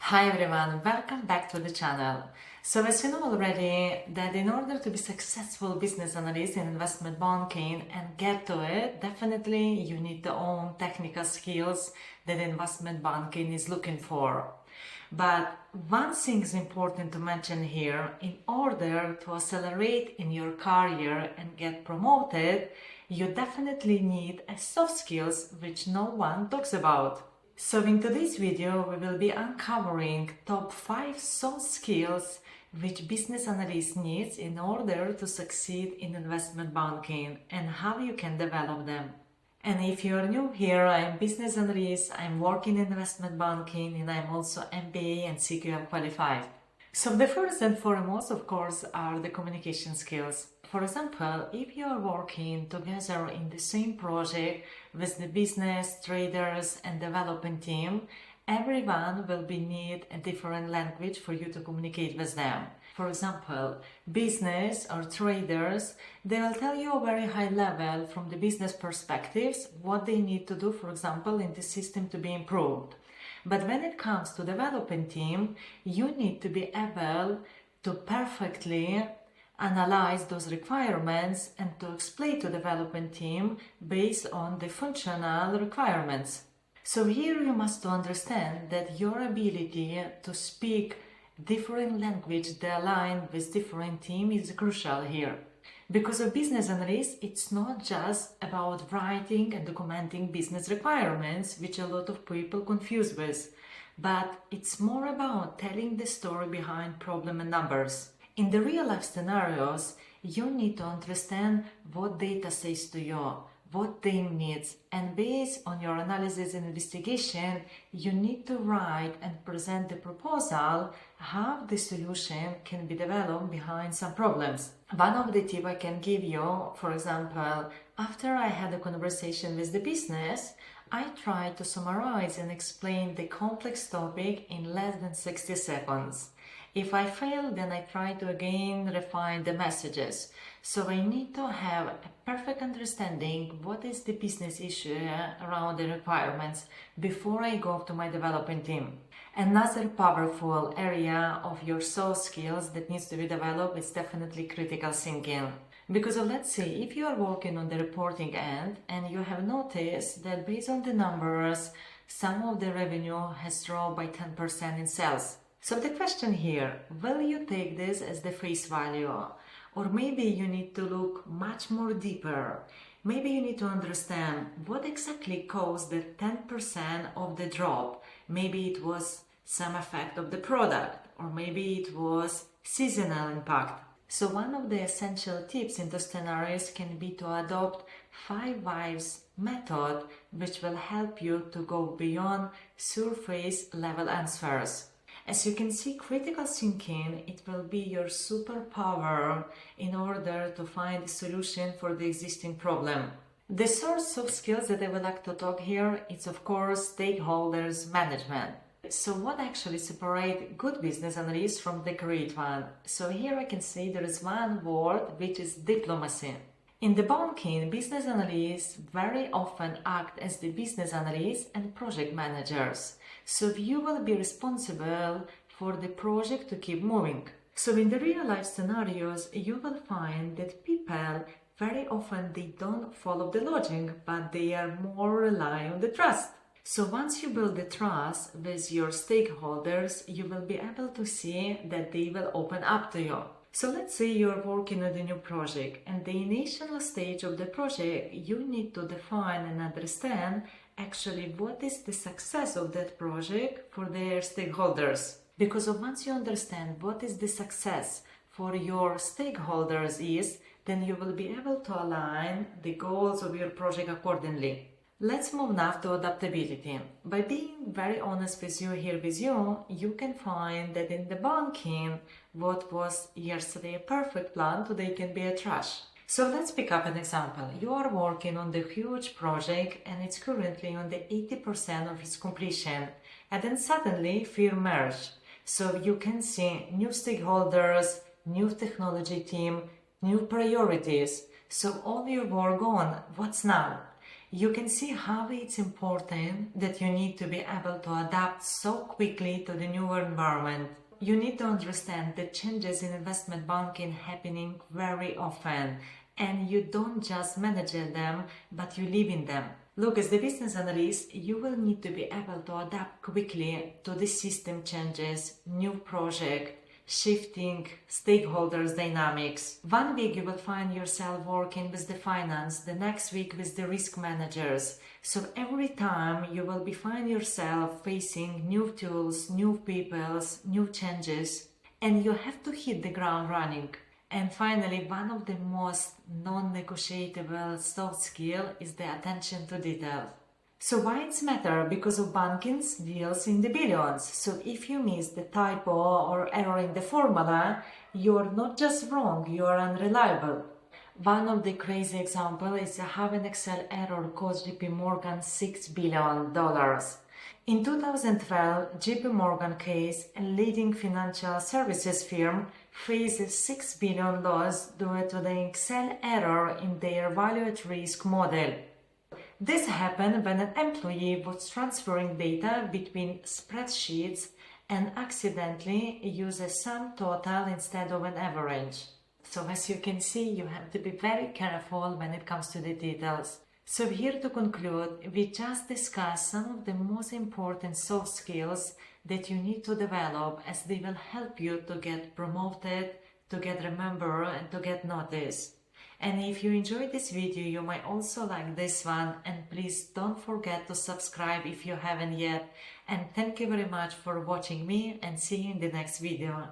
Hi everyone, welcome back to the channel. So as you know already that in order to be successful business analyst in investment banking and get to it, definitely you need to own technical skills that investment banking is looking for. But one thing is important to mention here: in order to accelerate in your career and get promoted, you definitely need a soft skills which no one talks about. So in today's video, we will be uncovering top 5 soft skills which business analyst needs in order to succeed in investment banking and how you can develop them. And if you are new here, I'm business analyst, I'm working in investment banking, and I'm also MBA and CQM qualified. So the first and foremost, of course, are the communication skills. For example, if you are working together in the same project with the business, traders and development team, everyone will need a different language for you to communicate with them. For example, business or traders, they will tell you a very high level from the business perspectives what they need to do, for example, in the system to be improved. But when it comes to development team, you need to be able to perfectly analyze those requirements and to explain to development team based on the functional requirements. So here you must understand that your ability to speak different language that align with different team is crucial here. Because a business analyst, it's not just about writing and documenting business requirements, which a lot of people confuse with, but it's more about telling the story behind problem and numbers. In the real life scenarios, you need to understand what data says to you, what team needs, and based on your analysis and investigation, you need to write and present the proposal how the solution can be developed behind some problems. One of the tips I can give you, for example, after I had a conversation with the business, I tried to summarize and explain the complex topic in less than 60 seconds. If I fail, then I try to again refine the messages. So I need to have a perfect understanding what is the business issue around the requirements before I go to my development team. Another powerful area of your soft skills that needs to be developed is definitely critical thinking. Because let's say if you are working on the reporting end and you have noticed that based on the numbers, some of the revenue has dropped by 10% in sales. So the question here, will you take this as the face value? Or maybe you need to look much more deeper. Maybe you need to understand what exactly caused the 10% of the drop. Maybe it was some effect of the product, or maybe it was seasonal impact. So one of the essential tips in those scenarios can be to adopt 5 whys method, which will help you to go beyond surface level answers. As you can see, critical thinking, it will be your superpower in order to find a solution for the existing problem. The source of skills that I would like to talk here is, of course, stakeholders management. So what actually separates good business analysts from the great one? So here I can say there is one word, which is diplomacy. In the banking, business analysts very often act as the business analysts and project managers. So you will be responsible for the project to keep moving. So in the real life scenarios, you will find that people very often they don't follow the logic, but they are more rely on the trust. So once you build the trust with your stakeholders, you will be able to see that they will open up to you. So let's say you're working on a new project, and the initial stage of the project, you need to define and understand actually what is the success of that project for their stakeholders. Because once you understand what is the success for your stakeholders is, then you will be able to align the goals of your project accordingly. Let's move now to adaptability. By being very honest with you, you can find that in the banking, what was yesterday a perfect plan, today can be a trash. So let's pick up an example. You are working on the huge project and it's currently on the 80% of its completion. And then suddenly fear merged. So you can see new stakeholders, new technology team, new priorities. So all your work gone. What's now? You can see how it's important that you need to be able to adapt so quickly to the new environment. You need to understand that changes in investment banking happening very often, and you don't just manage them, but you live in them. Look, as the business analyst, you will need to be able to adapt quickly to the system changes, new project, shifting stakeholders dynamics. One week you will find yourself working with the finance, the next week with the risk managers. So every time you will be find yourself facing new tools, new peoples, new changes, and you have to hit the ground running. And finally, one of the most non-negotiable soft skill is the attention to detail. So why it's matter? Because of banking's deals in the billions. So if you miss the typo or error in the formula, you're not just wrong, you're unreliable. One of the crazy examples is how an Excel error cost JP Morgan $6 billion. In 2012, JP Morgan case, a leading financial services firm, faced a $6 billion loss due to the Excel error in their value at risk model. This happened when an employee was transferring data between spreadsheets and accidentally used a sum total instead of an average. So as you can see, you have to be very careful when it comes to the details. So here to conclude, we just discussed some of the most important soft skills that you need to develop, as they will help you to get promoted, to get remembered, and to get noticed. And if you enjoyed this video, you might also like this one, and please don't forget to subscribe if you haven't yet. And thank you very much for watching me, and see you in the next video.